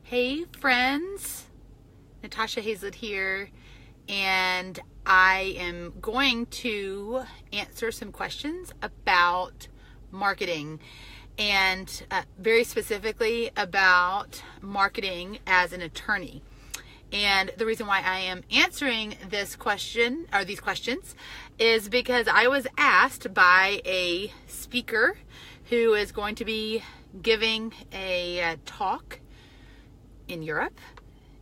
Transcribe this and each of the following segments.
Hey friends, Natasha Hazlett here, and I am going to answer some questions about marketing and very specifically about marketing as an attorney. And the reason why I am answering this question or these questions is because I was asked by a speaker who is going to be giving a talk in Europe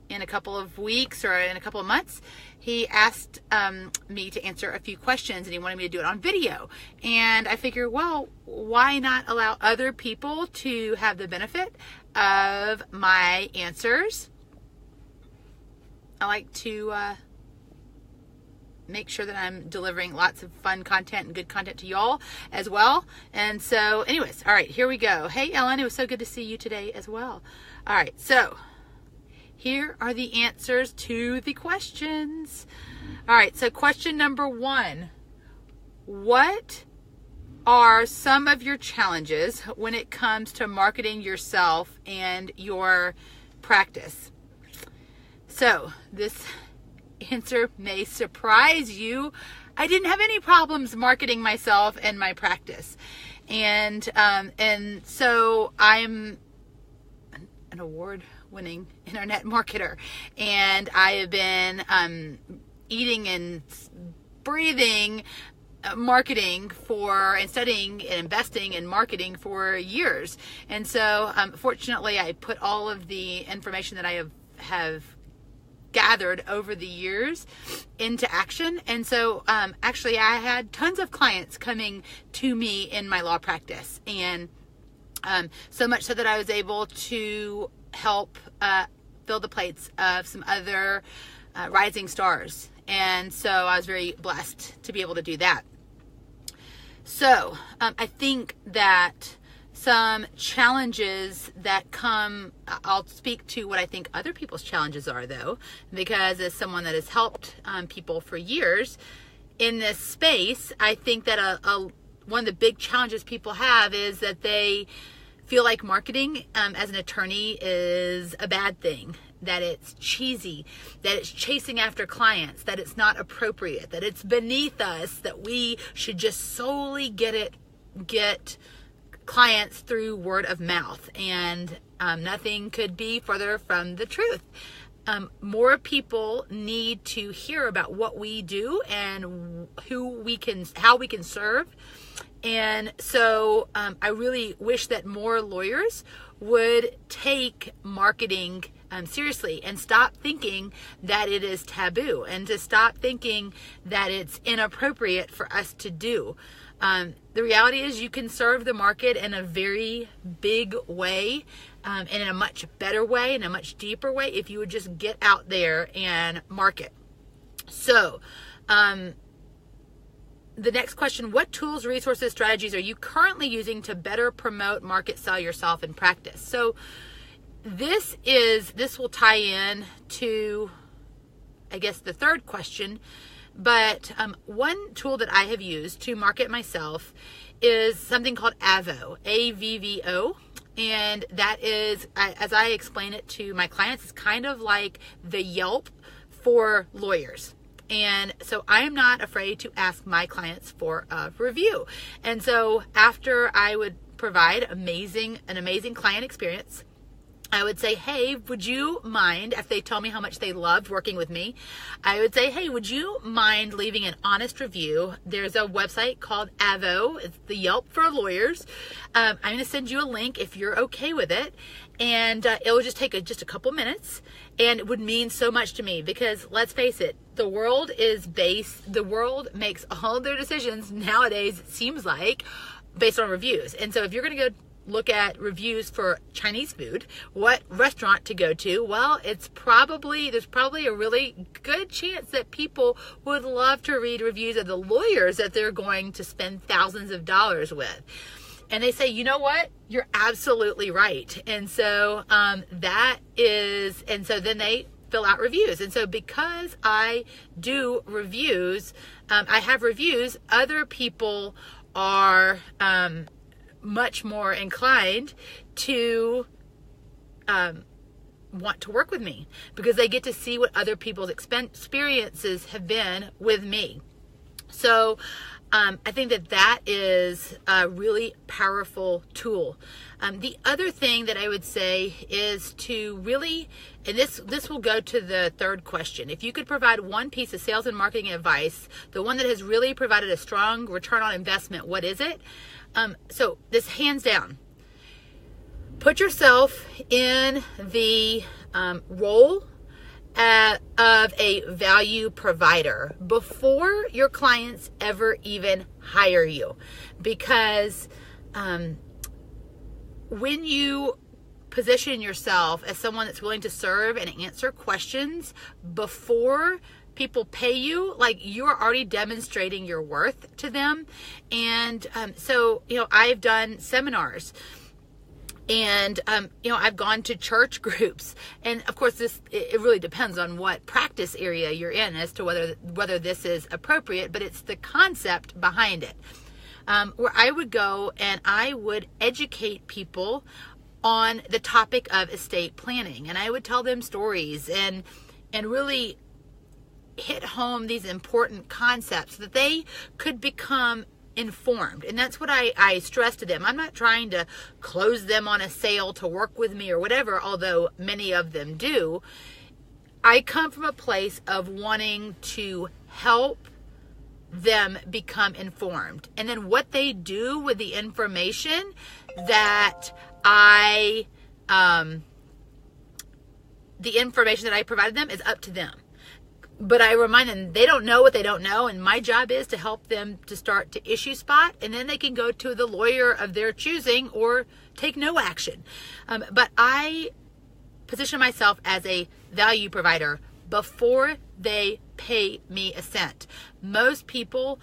in a couple of weeks or in a couple of months. He asked me to answer a few questions and he wanted me to do it on video. And I figured, well, why not allow other people to have the benefit of my answers? I like to make sure that I'm delivering lots of fun content and good content to y'all as well. And so anyways, all right, here we go. Hey, Ellen, it was so good to see you today as well. All right, so here are the answers to the questions. All right, so question number 1. What are some of your challenges when it comes to marketing yourself and your practice? So this answer may surprise you. I didn't have any problems marketing myself and my practice. And so I'm an award-winning internet marketer, and I have been eating and breathing marketing and studying and investing in marketing for years. And so fortunately I put all of the information that I have gathered over the years into action. And so actually I had tons of clients coming to me in my law practice, and so much so that I was able to help fill the plates of some other rising stars. And so I was very blessed to be able to do that. So I think that some challenges that come, I'll speak to what I think other people's challenges are though, because as someone that has helped people for years in this space, I think that one of the big challenges people have is that they feel like marketing as an attorney is a bad thing, that it's cheesy, that it's chasing after clients, that it's not appropriate, that it's beneath us, that we should just solely get clients through word of mouth. And nothing could be further from the truth. More people need to hear about what we do and how we can serve. And so I really wish that more lawyers would take marketing seriously and stop thinking that it is taboo, and to stop thinking that it's inappropriate for us to do. The reality is you can serve the market in a very big way, and in a much better way, in a much deeper way, if you would just get out there and market. So, the next question, what tools, resources, strategies are you currently using to better promote, market, sell yourself in practice? So this will tie in to, I guess, the third question. But one tool that I have used to market myself is something called AVVO, A-V-V-O. And that is, as I explain it to my clients, it's kind of like the Yelp for lawyers. And so I'm not afraid to ask my clients for a review. And so after I would provide an amazing client experience, I would say, hey, would you mind, if they tell me how much they loved working with me, I would say, hey, would you mind leaving an honest review? There's a website called AVVO. It's the Yelp for lawyers. I'm going to send you a link if you're okay with it. And it will just take just a couple minutes, and it would mean so much to me, because let's face it, the world makes all their decisions nowadays, it seems like, based on reviews. And so if you're going to go look at reviews for Chinese food, what restaurant to go to, well, there's probably a really good chance that people would love to read reviews of the lawyers that they're going to spend thousands of dollars with. And they say, you know what? You're absolutely right. And so then they fill out reviews. And so because I do reviews, I have reviews, other people are much more inclined to want to work with me, because they get to see what other people's experiences have been with me. So I think that is a really powerful tool. The other thing that I would say is to really, and this will go to the third question. If you could provide one piece of sales and marketing advice, the one that has really provided a strong return on investment, what is it? So this, hands down, put yourself in the role of a value provider before your clients ever even hire you. Because when you position yourself as someone that's willing to serve and answer questions before people pay you, like, you're already demonstrating your worth to them. And so, I've done seminars, and, I've gone to church groups, and of course it really depends on what practice area you're in as to whether this is appropriate, but it's the concept behind it. Where I would go and I would educate people on the topic of estate planning, and I would tell them stories and really hit home these important concepts so that they could become informed. And that's what I stress to them. I'm not trying to close them on a sale to work with me or whatever, although many of them do. I come from a place of wanting to help them become informed. And then what they do with the information that the information that I provided them is up to them. But I remind them they don't know what they don't know, and my job is to help them to start to issue spot, and then they can go to the lawyer of their choosing or take no action. But I position myself as a value provider before they pay me a cent. Most people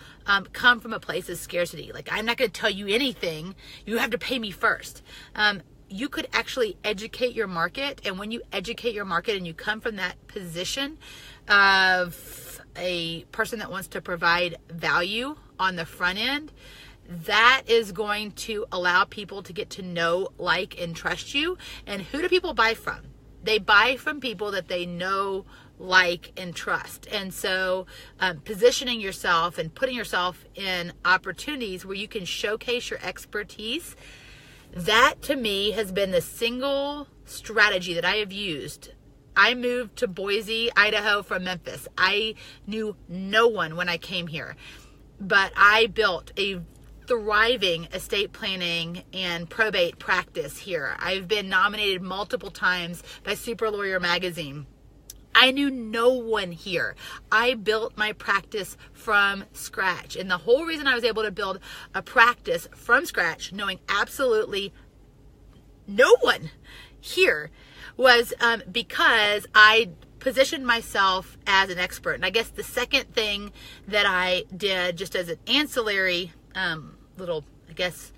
come from a place of scarcity. Like, I'm not going to tell you anything. You have to pay me first. You could actually educate your market. And when you educate your market and you come from that position of a person that wants to provide value on the front end, that is going to allow people to get to know, like, and trust you. And who do people buy from? They buy from people that they know, like, and trust. And so positioning yourself and putting yourself in opportunities where you can showcase your expertise, that to me has been the single strategy that I have used. I moved to Boise, Idaho from Memphis. I knew no one when I came here, but I built a thriving estate planning and probate practice here. I've been nominated multiple times by Super Lawyer magazine. I knew no one here. I built my practice from scratch. And the whole reason I was able to build a practice from scratch, knowing absolutely no one here, was because I positioned myself as an expert. And I guess the second thing that I did, just as an ancillary little, I guess,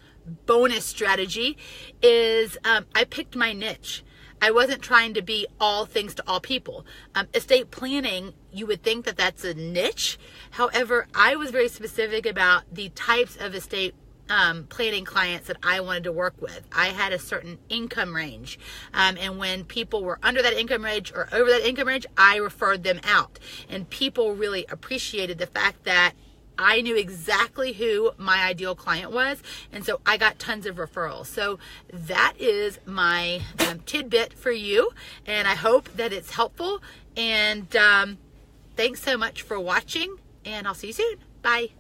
bonus strategy, is I picked my niche. I wasn't trying to be all things to all people. Estate planning, you would think that that's a niche. However, I was very specific about the types of estate planning clients that I wanted to work with. I had a certain income range. And when people were under that income range or over that income range, I referred them out. And people really appreciated the fact that I knew exactly who my ideal client was, and so I got tons of referrals. So that is my tidbit for you, and I hope that it's helpful. And thanks so much for watching, and I'll see you soon. Bye.